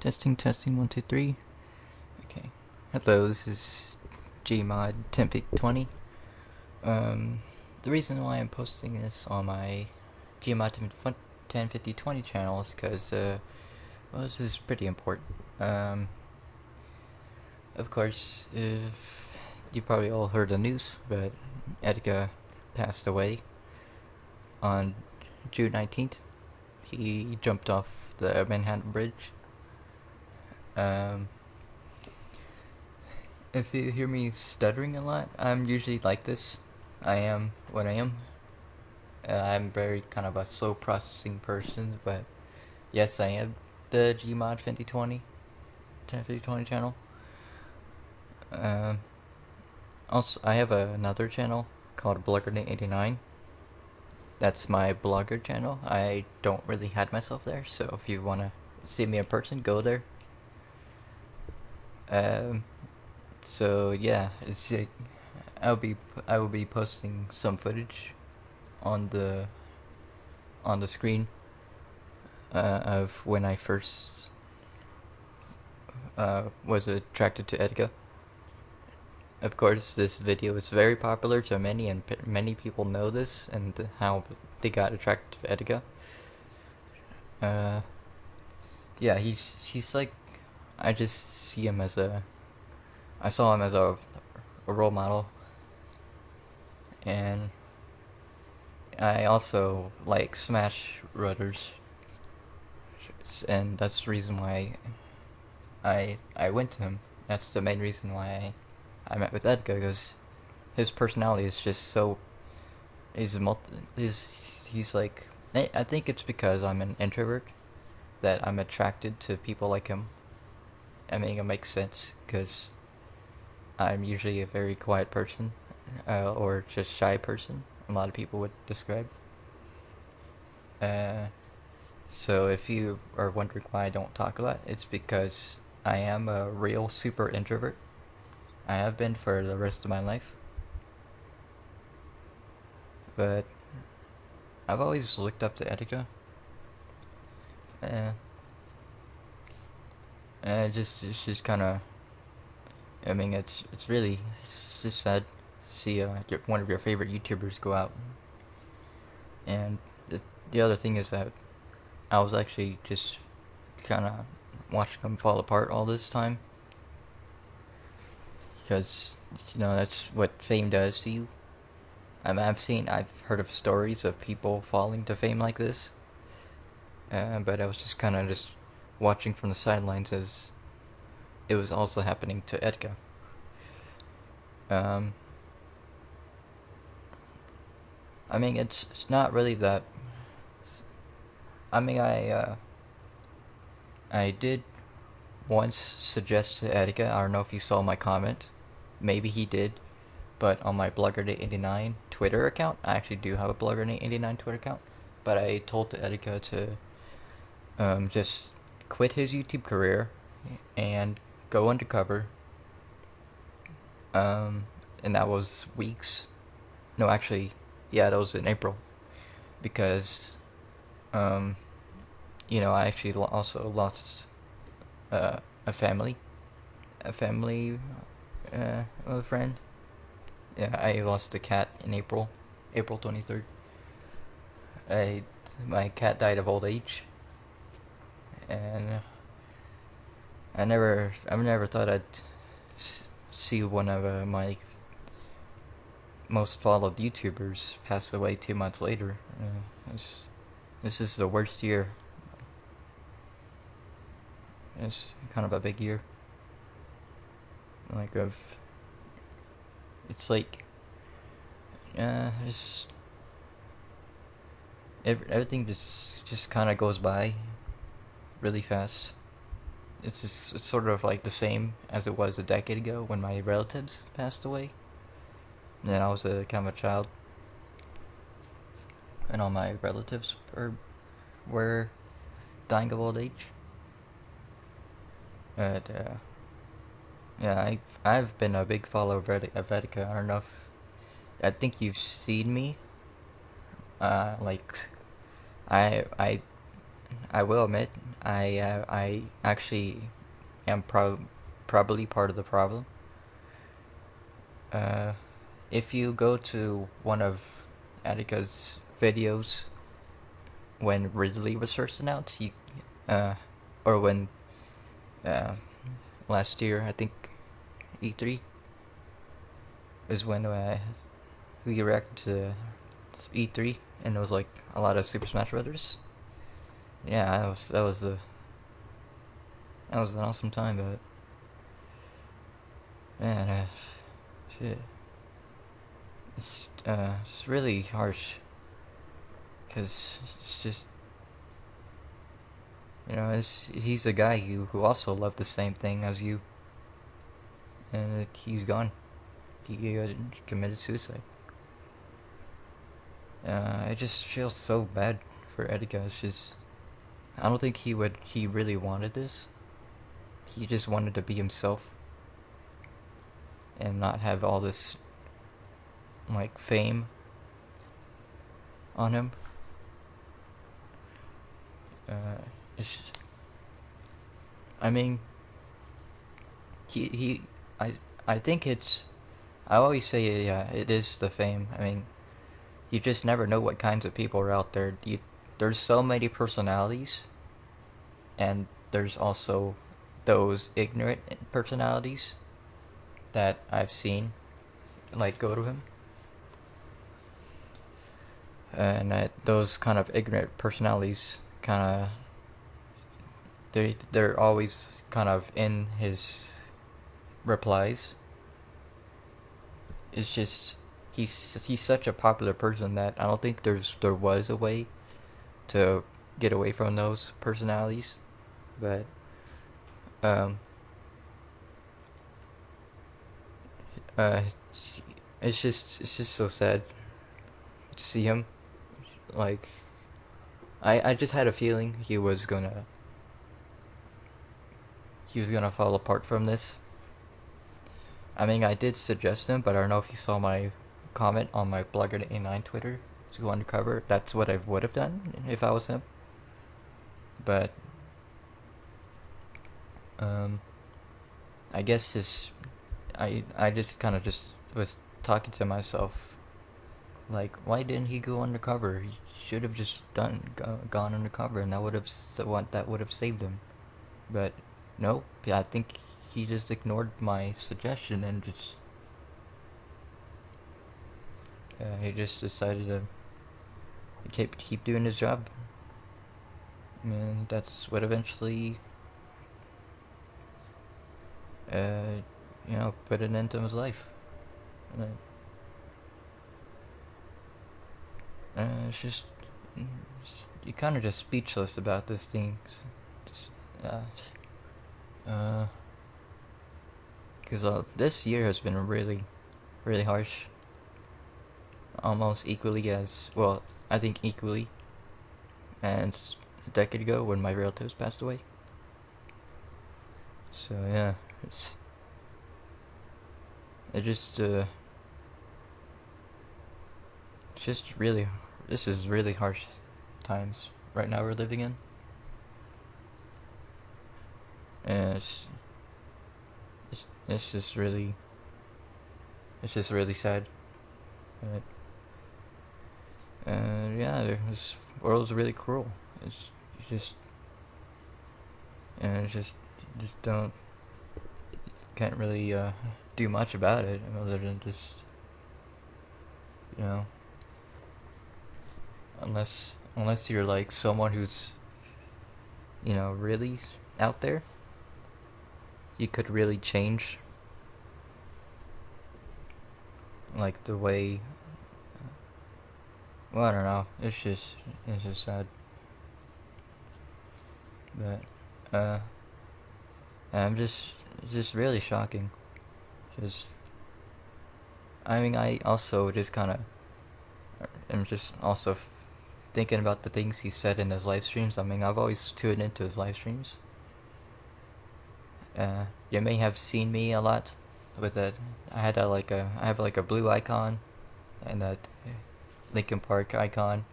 Testing, testing, 1, 2, 3. Okay. Hello, this is Gmod 105020. The reason why I'm posting this on my Gmod 105020 channel is because, well, this is pretty important. Of course, if you probably all heard the news, but Etika passed away on June 19th. He jumped off the Manhattan Bridge. Um, If you hear me stuttering a lot, I'm usually like this. I am what I am. I'm very kind of a slow processing person, but yes, I am the Gmod 5020, 105020 channel. Um, Also, I have another channel called Blogger89. That's my blogger channel. I don't really hide myself there, so if you want to see me in person, go there. Um, so yeah, I will be posting some footage on the screen of when I first was attracted to Etika. Of course, this video is very popular to many, and many people know this and how they got attracted to Etika. Yeah, he's like, I just see him as I saw him as a role model, and I also like Smash Brothers, and that's the reason why I went to him. That's the main reason why I met with Edgar, because his personality is just so he's like, I think it's because I'm an introvert that I'm attracted to people like him. I mean, it makes sense because I'm usually a very quiet person, or just shy person. A lot of people would describe. Uh, so if you are wondering why I don't talk a lot, it's because I am a real super introvert. I have been for the rest of my life. But I've always looked up to Etika. Uh, it's just kind of. I mean, it's just sad to see one of your favorite YouTubers go out. And the other thing is that I was actually just kind of watching him fall apart all this time, because that's what fame does to you. I've heard of stories of people falling to fame like this, but I was just kind of just watching from the sidelines as it was also happening to Edgar. Um, I mean, it's not really that. I mean, I did once suggest to Etika. I don't know if you saw my comment. Maybe he did, but on my Blogger89 Twitter account, I actually do have a Blogger89 Twitter account. But I told Etika to just quit his YouTube career and go undercover. And that was weeks. No, actually, yeah, that was in April, because um, I actually also lost a family, a friend. Yeah, I lost a cat in April 23rd. I My cat died of old age, and I never thought I'd see one of my most followed YouTubers pass away 2 months later. This is the worst year. It's kind of a big year. Like it's like, just everything just kind of goes by really fast. It's sort of like the same as it was a decade ago when my relatives passed away. And I was a kind of a child, and all my relatives were dying of old age. But yeah, I've been a big follower of Etika. I don't know if I think you've seen me. Like I I will admit, I actually am probably part of the problem. Uh, if you go to one of Attica's videos when Ridley was first announced, uh, or when uh, last year, I think E3 is when we reacted to E3, and it was like a lot of Super Smash Brothers. Yeah, that was an awesome time, but man, shit, it's really harsh because it's just he's a guy who also loved the same thing as you, and he's gone. He committed suicide. I just feel so bad for Etika. It's just I don't think he really wanted this. He just wanted to be himself and not have all this like fame on him. Uh, it's, I mean, he I I think it's I always say yeah, it is the fame. I mean, you just never know what kinds of people are out there. There's so many personalities, and there's also those ignorant personalities that I've seen like go to him, and those kind of ignorant personalities kind of they're always kind of in his replies. It's just he's such a popular person that I don't think there was a way to get away from those personalities, but um uh it's just so sad to see him like I just had a feeling he was gonna fall apart from this. I mean, I did suggest him, but I don't know if you saw my comment on my Blogger 89 Twitter to go undercover. That's what I would have done if I was him. But um, I guess I just kind of just was talking to myself, like, why didn't he go undercover? He should have just gone undercover, and that would have saved him. But nope. Yeah, I think he just ignored my suggestion and just he just decided to keep doing his job. And that's what eventually uh, put an end to his life. And it's just you kind of just speechless about this thing. Just, because this year has been really, really harsh. Almost equally as well, I think equally as a decade ago when my relatives passed away. So yeah, it just really, this is really harsh times right now we're living in, and it's just really, it's just really sad. But, yeah, this world's really cruel. It's you just, and it's just don't, can't really do much about it other than just, you know, unless you're like someone who's, really out there, you could really change like the way. Well, I don't know. It's just sad. But I'm just it's just really shocking. Just I mean, I also just kind of am just also thinking about the things he said in his live streams. I mean, I've always tuned into his live streams. You may have seen me a lot with that. I have like a blue icon, and that Linkin Park icon,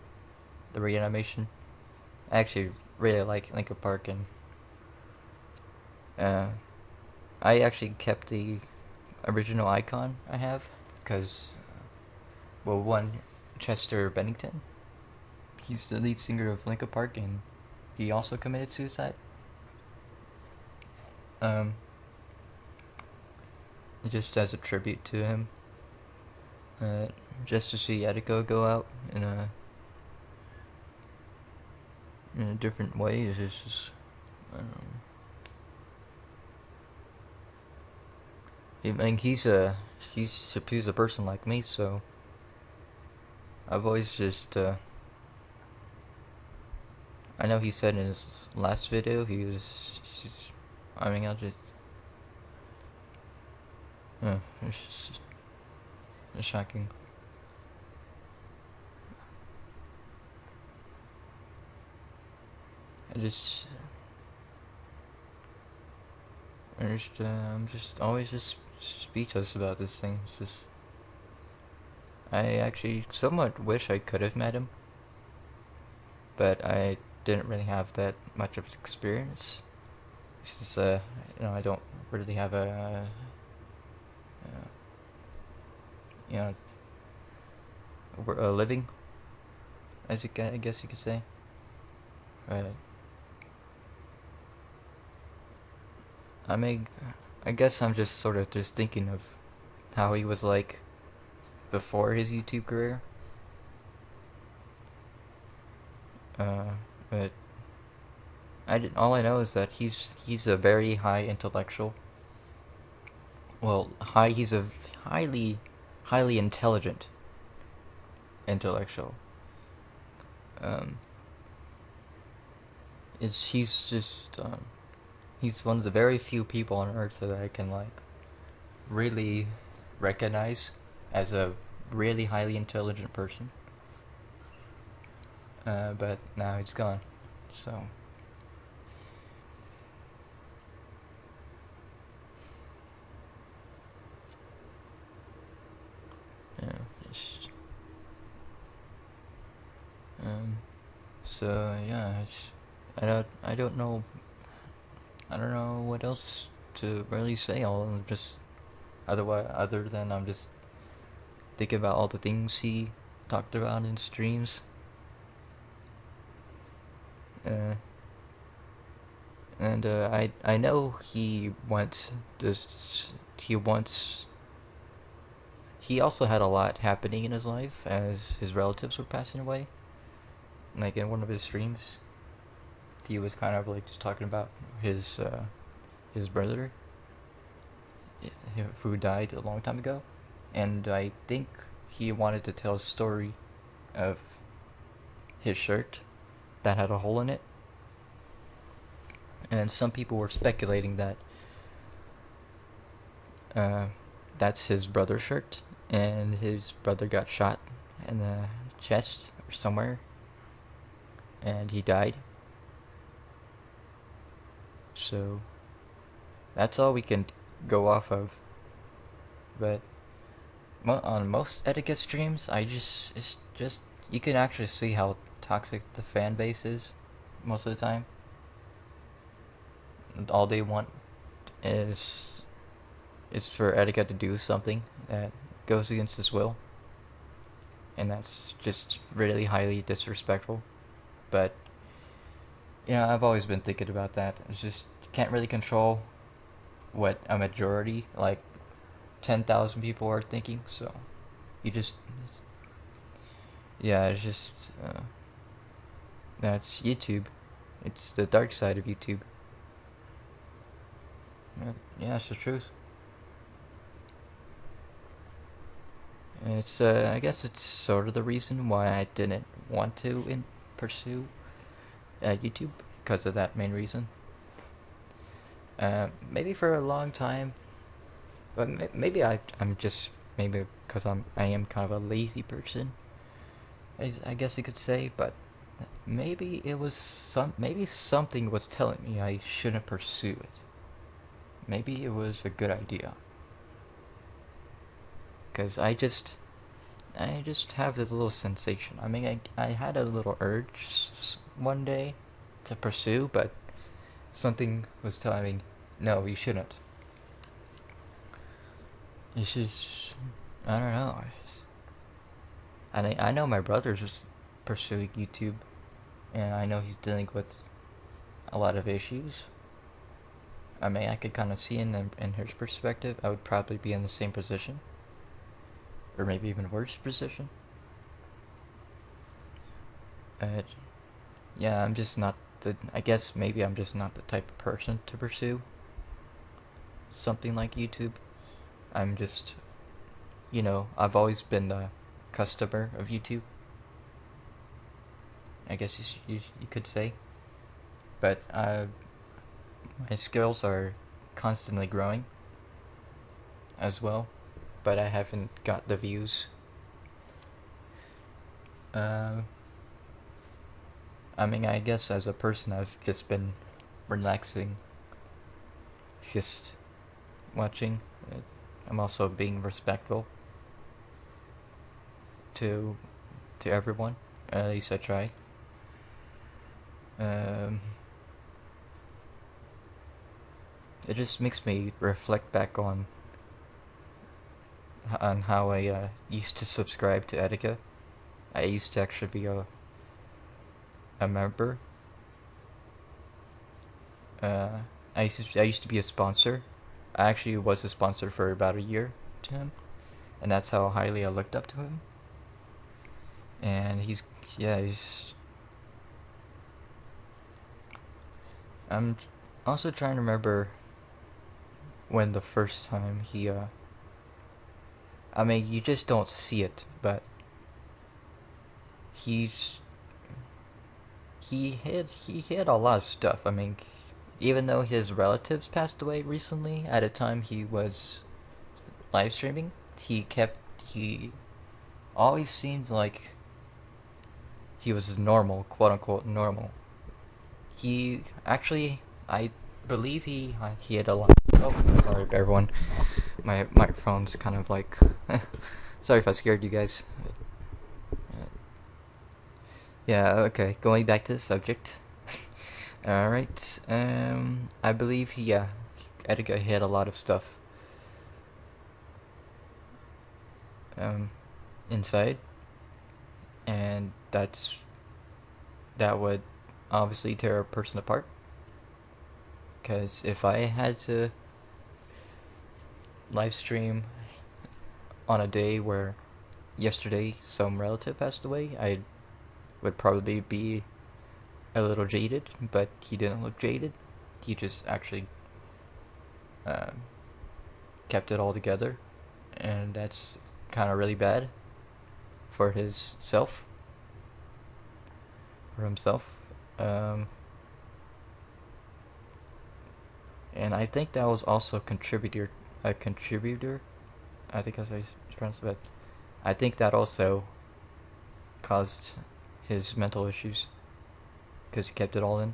the reanimation. Actually, really like Linkin Park, and uh, I actually kept the original icon I have because, well, one, Chester Bennington, he's the lead singer of Linkin Park, and he also committed suicide. Um, just as a tribute to him, uh, just to see Etika go out in a different way is just I don't know. I mean, he's a person like me, so I've always just I know he said in his last video he was just, I mean, I'll just it's just it's shocking. I just I'm just always just speechless about this thing. It's just I actually somewhat wish I could have met him, but I didn't really have that much of experience. It's just, I don't really have uh, you know, a living, I guess you could say. But I mean, I guess I'm just sort of just thinking of how he was like before his YouTube career. But all I know is that he's a very high intellectual. Well, he's a highly intelligent intellectual. Um, he's just he's one of the very few people on Earth that I can like really recognize as a really highly intelligent person. But now he's gone, so yeah. It's, um, so yeah, I don't know what else to really say. I'll just other than I'm just thinking about all the things he talked about in streams. Uh, and I know he once he also had a lot happening in his life as his relatives were passing away. Like in one of his streams, he was kind of like just talking about his brother who died a long time ago, and I think he wanted to tell a story of his shirt that had a hole in it, and some people were speculating that uh, that's his brother's shirt, and his brother got shot in the chest or somewhere, and he died. So that's all we can go off of. But on most etiquette streams, it's just you can actually see how toxic the fan base is most of the time. All they want is for etiquette to do something that goes against his will, and that's just really highly disrespectful. But I've always been thinking about that. It's just you can't really control what a majority, like 10,000 people, are thinking. So you just, yeah, it's just that's YouTube. It's the dark side of YouTube. Yeah, it's the truth. It's I guess it's sort of the reason why I didn't want to pursue YouTube, because of that main reason. Maybe for a long time, but maybe I'm just maybe because I am kind of a lazy person, I guess you could say. But maybe maybe something was telling me I shouldn't pursue it. Maybe it was a good idea, because I just have this little sensation. I mean, I had a little urge one day to pursue, but something was telling me, no, you shouldn't. You should. I don't know. I know my brother's just pursuing YouTube, and I know he's dealing with a lot of issues. I mean, I could kind of see in his perspective, I would probably be in the same position, or maybe even worse position. Uh, yeah, I'm just not the. I guess maybe I'm just not the type of person to pursue something like YouTube. I'm just, I've always been the customer of YouTube. I guess you could say, but my skills are constantly growing as well, but I haven't got the views. Uh, I mean, I guess as a person, I've just been relaxing, just watching. I'm also being respectful to everyone. At least I try. Um, it just makes me reflect back on how I used to subscribe to Etika. I used to actually be a member. Uh, I used to be a sponsor. I actually was a sponsor for about a year to him, and that's how highly I looked up to him. And he's. I'm also trying to remember when the first time he. I mean, you just don't see it, but he's he had a lot of stuff. I mean, even though his relatives passed away recently, at a time he was live streaming, he always seemed like he was normal, quote unquote normal. He actually, I believe he had a lot. Oh, sorry, everyone. My microphone's kind of like. Sorry if I scared you guys. Yeah. Okay. Going back to the subject. All right. I believe Etika had a lot of stuff. Inside, and that would obviously tear a person apart. Because if I had to live stream on a day where yesterday some relative passed away, I would probably be a little jaded, but he didn't look jaded. He just actually um, kept it all together, and that's kind of really bad for himself. Um, and I think that was also a contributor. I think as I pronounced it, but I think that also caused his mental issues because he kept it all in.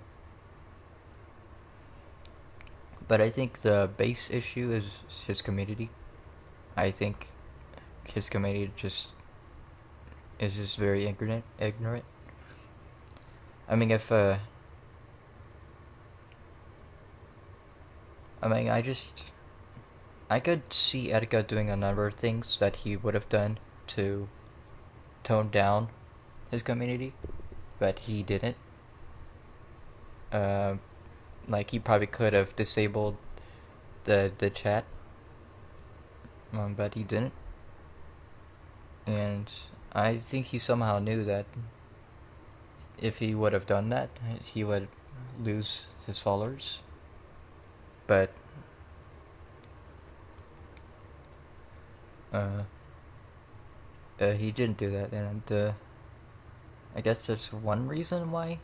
But I think the base issue is his community. I think his community is just very ignorant. I mean, if I mean, I could see Etika doing a number of things that he would have done to tone down his community, but he didn't. Uh, like he probably could have disabled the chat, but he didn't. And I think he somehow knew that if he would have done that, he would lose his followers. But uh, he didn't do that, and I guess that's one reason why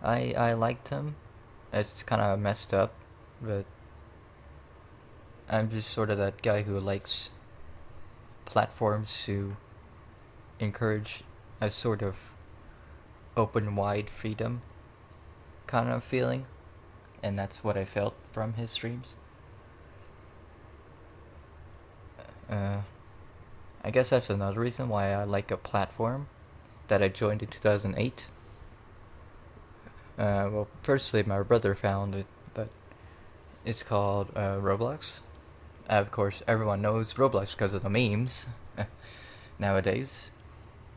I liked him. It's kind of messed up, but I'm just sort of that guy who likes platforms who encourage a sort of open wide freedom kind of feeling, and that's what I felt from his streams. Uh, I guess that's another reason why I like a platform that I joined in 2008. Well, firstly, my brother found it, but it's called Roblox. Of course, everyone knows Roblox because of the memes nowadays.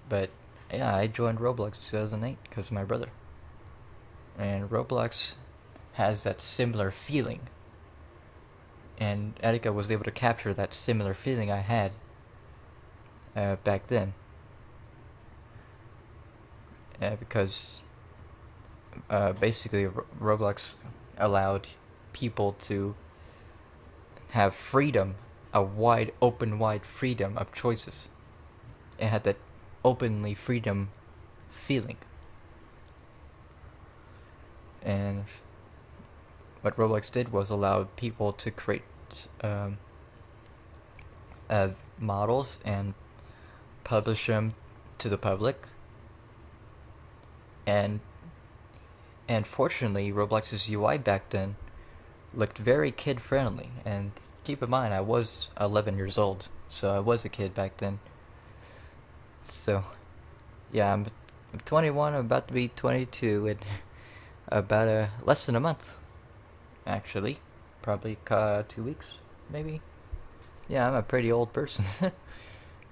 But yeah, I joined Roblox in 2008 because of my brother. And Roblox has that similar feeling. And Etika was able to capture that similar feeling I had back then. Because basically, Roblox allowed people to have freedom, a wide, open, wide freedom of choices. It had that openly freedom feeling. And what Roblox did was allow people to create um, models and publish them to the public. And fortunately, Roblox's UI back then looked very kid friendly. And keep in mind, I was 11 years old, so I was a kid back then. So yeah, I'm 21. I'm about to be 22 in about less than a month, actually. Probably 2 weeks, maybe. Yeah, I'm a pretty old person.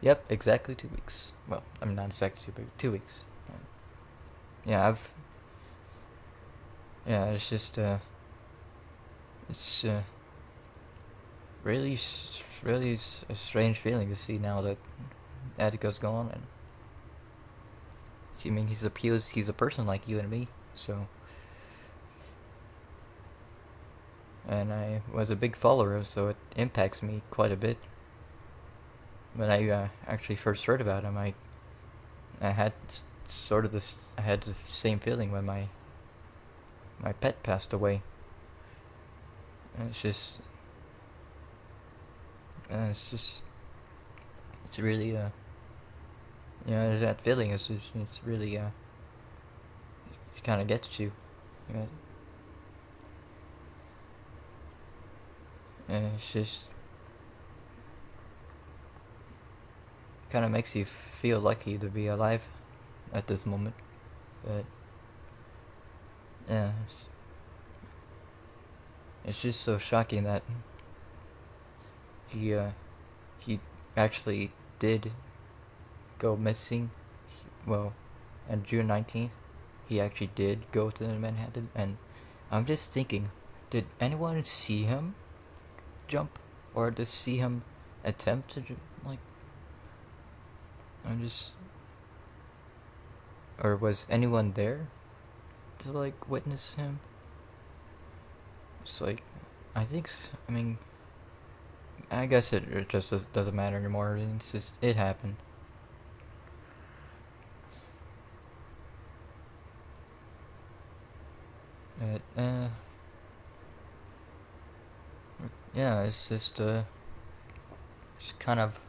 Yep, exactly 2 weeks. Well, I'm not exactly 2 weeks, 2 weeks. Yeah, yeah, it's just it's really, really a strange feeling to see now that Attica's gone, and I mean he's a person like you and me, so. And I was a big follower, so it impacts me quite a bit. When I actually first heard about him, I had sort of this. I had the same feeling when my pet passed away. And it's just, it's really that feeling is just, it's really it kind of gets you. You know, and it's just kind of makes you feel lucky to be alive at this moment. But yeah, it's just so shocking that he he actually did go missing. Well, on June 19th, he actually did go to Manhattan, and I'm just thinking, did anyone see him jump, or just see him attempt to like? I'm just, or was anyone there to like witness him? It's like, I think. I mean, I guess it just doesn't matter anymore. It's just it happened. But yeah, it's just it's kind of.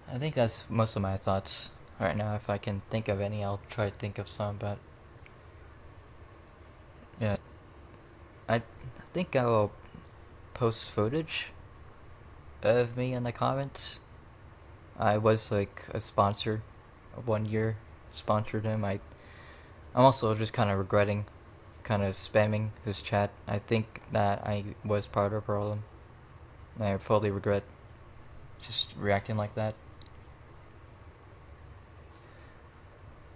I think that's most of my thoughts right now. If I can think of any, I'll try to think of some. But yeah, I think I will post footage of me in the comments. I was like a sponsor, 1 year sponsored him. I'm also just kind of regretting, kind of spamming his chat. I think that I was part of the problem. I fully regret just reacting like that.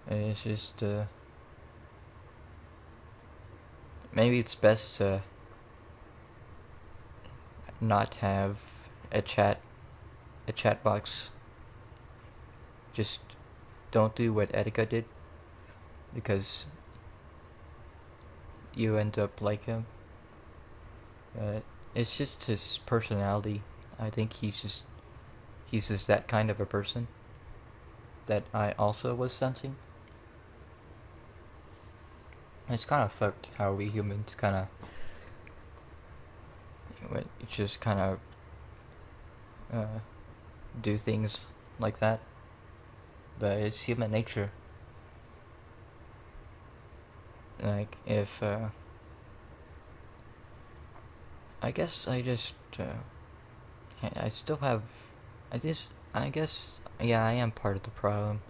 It's just maybe it's best to not have a chat box. Just don't do what Etika did, because you end up like him. It's just his personality. I think he's just that kind of a person that I also was sensing. It's kind of fucked how we humans kind of just kind of do things like that. But it's human nature. Like if I guess I still have I guess yeah, I am part of the problem.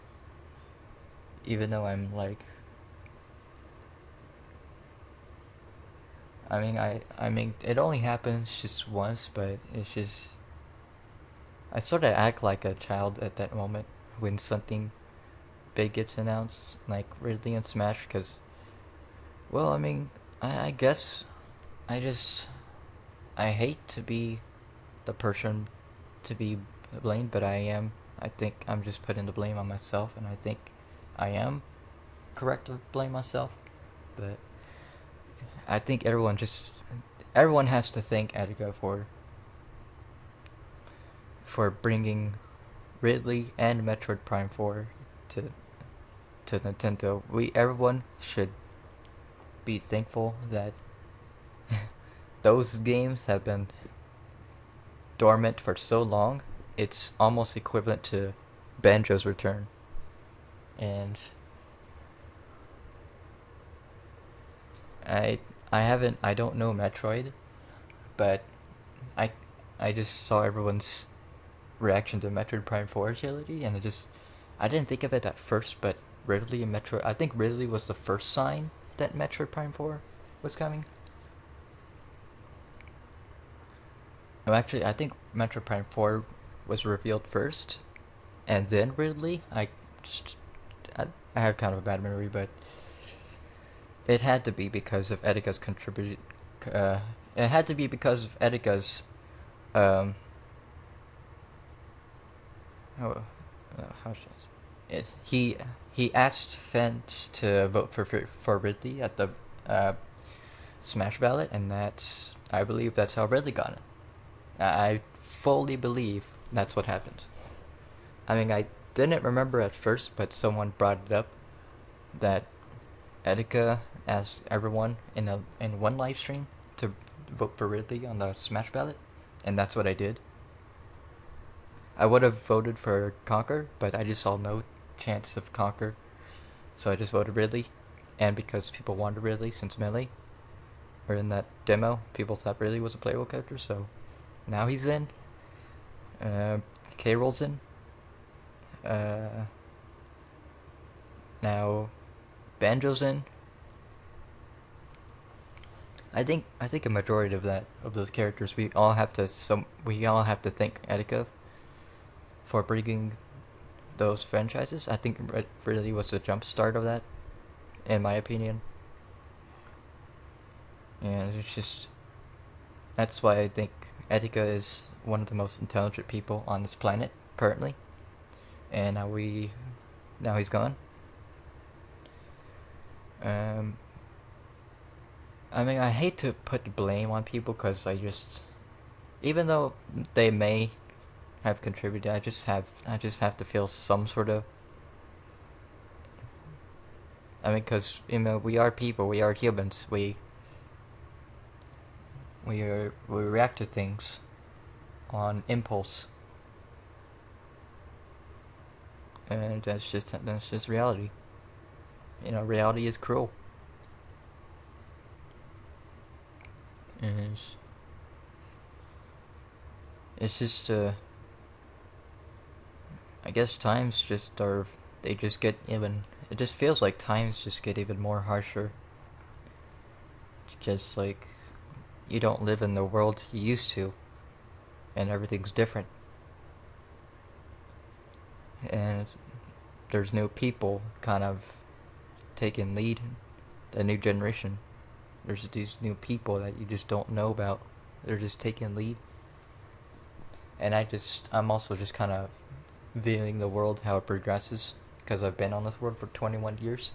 Even though I'm like I mean, it only happens just once, but it's just I sort of act like a child at that moment when something big gets announced, like Ridley and Smash, because, well, I mean, I guess I just I hate to be the person to be blamed, but I am. I think I'm just putting the blame on myself, and I think I am correct to blame myself. But I think everyone has to thank Etika for bringing Ridley and Metroid Prime 4 to Nintendo. Everyone should be thankful that those games have been dormant for so long. It's almost equivalent to Banjo's return. And I I don't know Metroid, but I I just saw everyone's reaction to Metroid Prime 4 trilogy, and I didn't think of it at first, but Ridley and Metroid, I think Ridley was the first sign that Metroid Prime 4 was coming. No, actually, I think Metroid Prime 4 was revealed first, and then Ridley. Just I, I have kind of a bad memory, but it had to be because of Etika's contribute. Uh, it had to be because of Etika's. Um, oh, how should it? He asked fans to vote for Ridley at the uh, Smash ballot, and I believe that's how Ridley got it. I fully believe that's what happened. I mean, I didn't remember at first, but someone brought it up that Etika asked everyone in one live stream to vote for Ridley on the Smash ballot, and that's what I did. I would have voted for Conquer, but I just saw no chance of Conquer, so I just voted Ridley. And because people wanted Ridley since Melee, or in that demo, people thought Ridley was a playable character, so now he's in. K-Roll's in. Now Banjo's in. I think a majority of those characters we all have to thank Etika for bringing those franchises. I think it really was the jump start of that, in my opinion. And it's just that's why I think Etika is one of the most intelligent people on this planet currently. And now he's gone. Um, I mean, I hate to put blame on people because even though they may have contributed, I just have to feel some sort of. I mean, because we are people, we are humans, we react to things on impulse, and that's just reality. Reality is cruel, and it's just I guess times just are they just get even. It just feels like times just get even more harsher. It's just like you don't live in the world you used to, and everything's different. And there's new people kind of taking lead, the new generation. There's these new people that you just don't know about. They're just taking lead. And I'm also just kind of viewing the world how it progresses because I've been on this world for 21 years.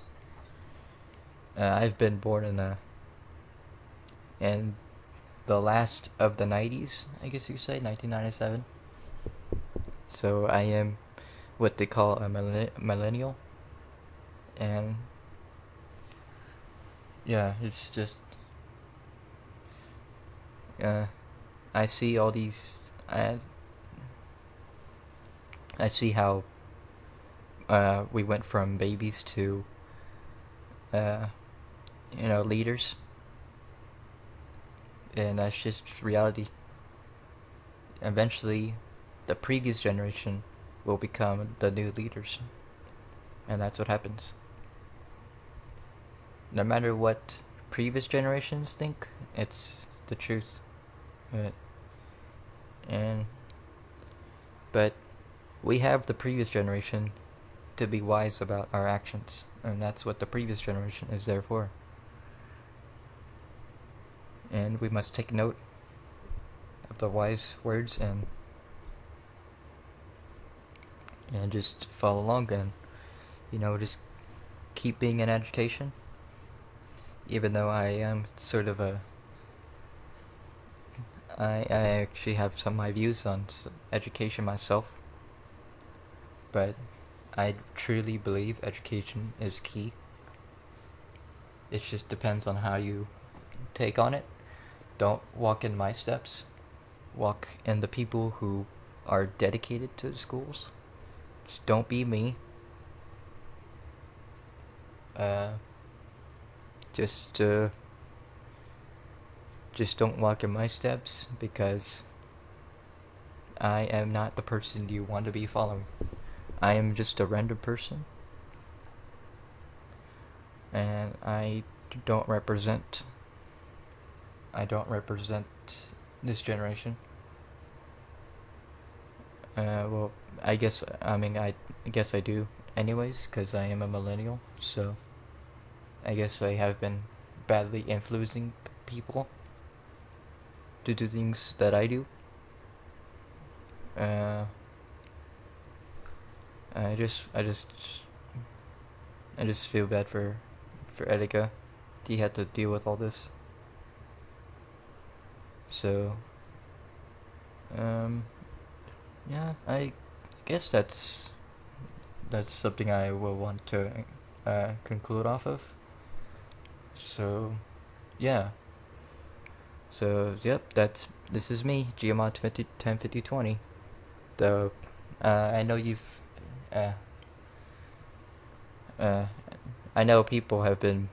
I've been born in the last of the 90s, I guess you could say, 1997. So I am what they call a millennial. And yeah, it's just I see all these I see how we went from babies to uh, leaders, and that's just reality. Eventually, the previous generation will become the new leaders, and that's what happens. No matter what previous generations think it's the truth. But and but we have the previous generation to be wise about our actions, and that's what the previous generation is there for. And we must take note of the wise words and just follow along and just keep being in education. Even though I am sort of I actually have some of my views on education myself, but I truly believe education is key. It just depends on how you take on it. Don't walk in my steps. Walk in the people who are dedicated to the schools. Just don't be me. Just don't walk in my steps, because I am not the person you want to be following. I am just a random person, and don't represent this generation. Well, I guess I do anyways, because I am a millennial, so I guess I have been badly influencing people to do things that I do. I just feel bad for Etika. He had to deal with all this. So, yeah, I guess that's something I will want to conclude off of. So, yeah. So, yep, this is me, Giamont 105020. Though, I know you've, I know people have been,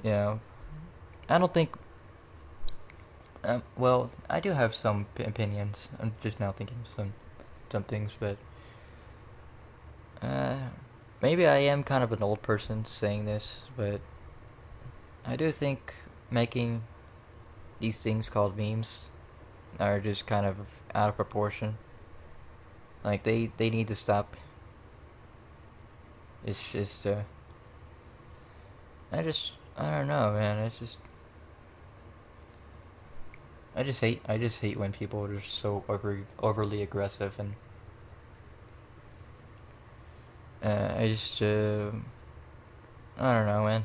I don't think, well, I do have some opinions. I'm just now thinking of some things, but, maybe I am kind of an old person saying this, but I do think making these things called memes are just kind of out of proportion. Like, they need to stop. It's just, I don't know, man. I just hate when people are just so overly aggressive, and I don't know, man.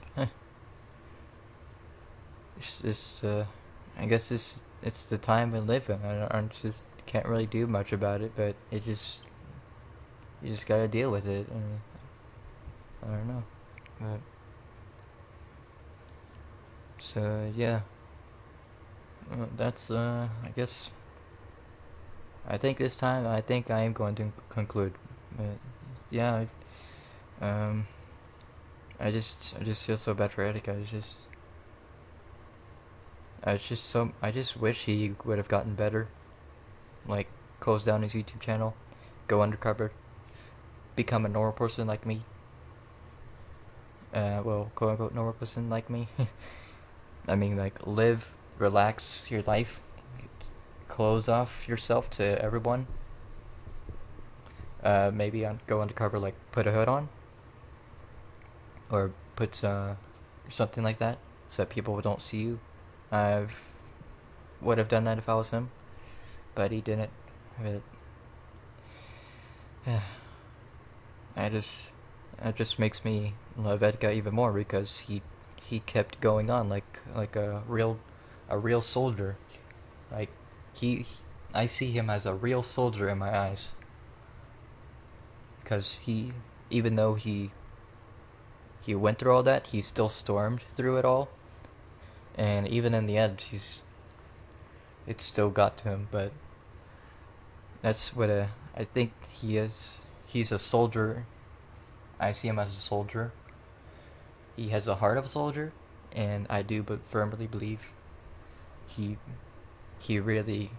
It's just, I guess it's the time we live in. I just can't really do much about it, but you just gotta deal with it, and I don't know. But, so yeah, that's I guess. I think this time I am going to conclude. But yeah, I just feel so bad for Etika. I just wish he would have gotten better. Like, close down his YouTube channel, go undercover, become a normal person like me. Well, quote unquote normal person like me. I mean, like, live, relax your life, close off yourself to everyone. Maybe go undercover, like put a hood on, or put something like that, so that people don't see you. I would have done that if I was him, but he didn't. But yeah, it just makes me love Edgar even more, because he kept going on like a real soldier. Like, I see him as a real soldier in my eyes, because even though he went through all that, he still stormed through it all, and even in the end, it still got to him. But that's what I think he is. He's a soldier. I see him as a soldier. He has a heart of a soldier, and I do firmly believe he really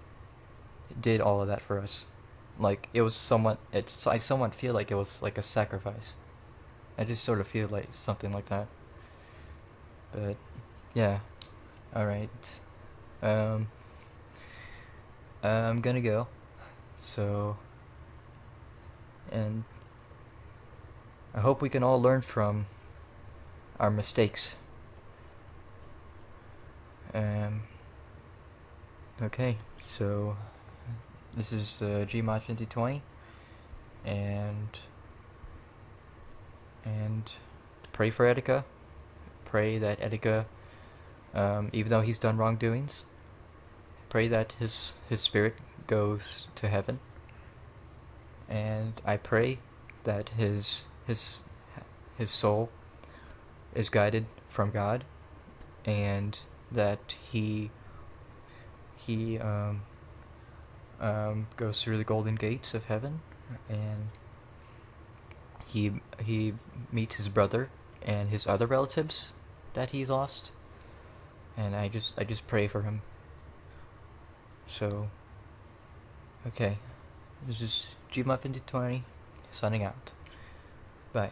did all of that for us. Like, it was somewhat. I somewhat feel like it was like a sacrifice. I just sort of feel like something like that. But yeah, all right. Um, I'm gonna go. So, and I hope we can all learn from our mistakes. Um, okay, so this is Gmod 2020, and and pray for Etika. Pray that Etika, even though he's done wrongdoings, pray that his spirit goes to heaven, and I pray that his soul is guided from God, and that he goes through the golden gates of heaven, and he meets his brother and his other relatives that he's lost, and I just pray for him. So okay, this is Gmuffin20 signing out. Bye.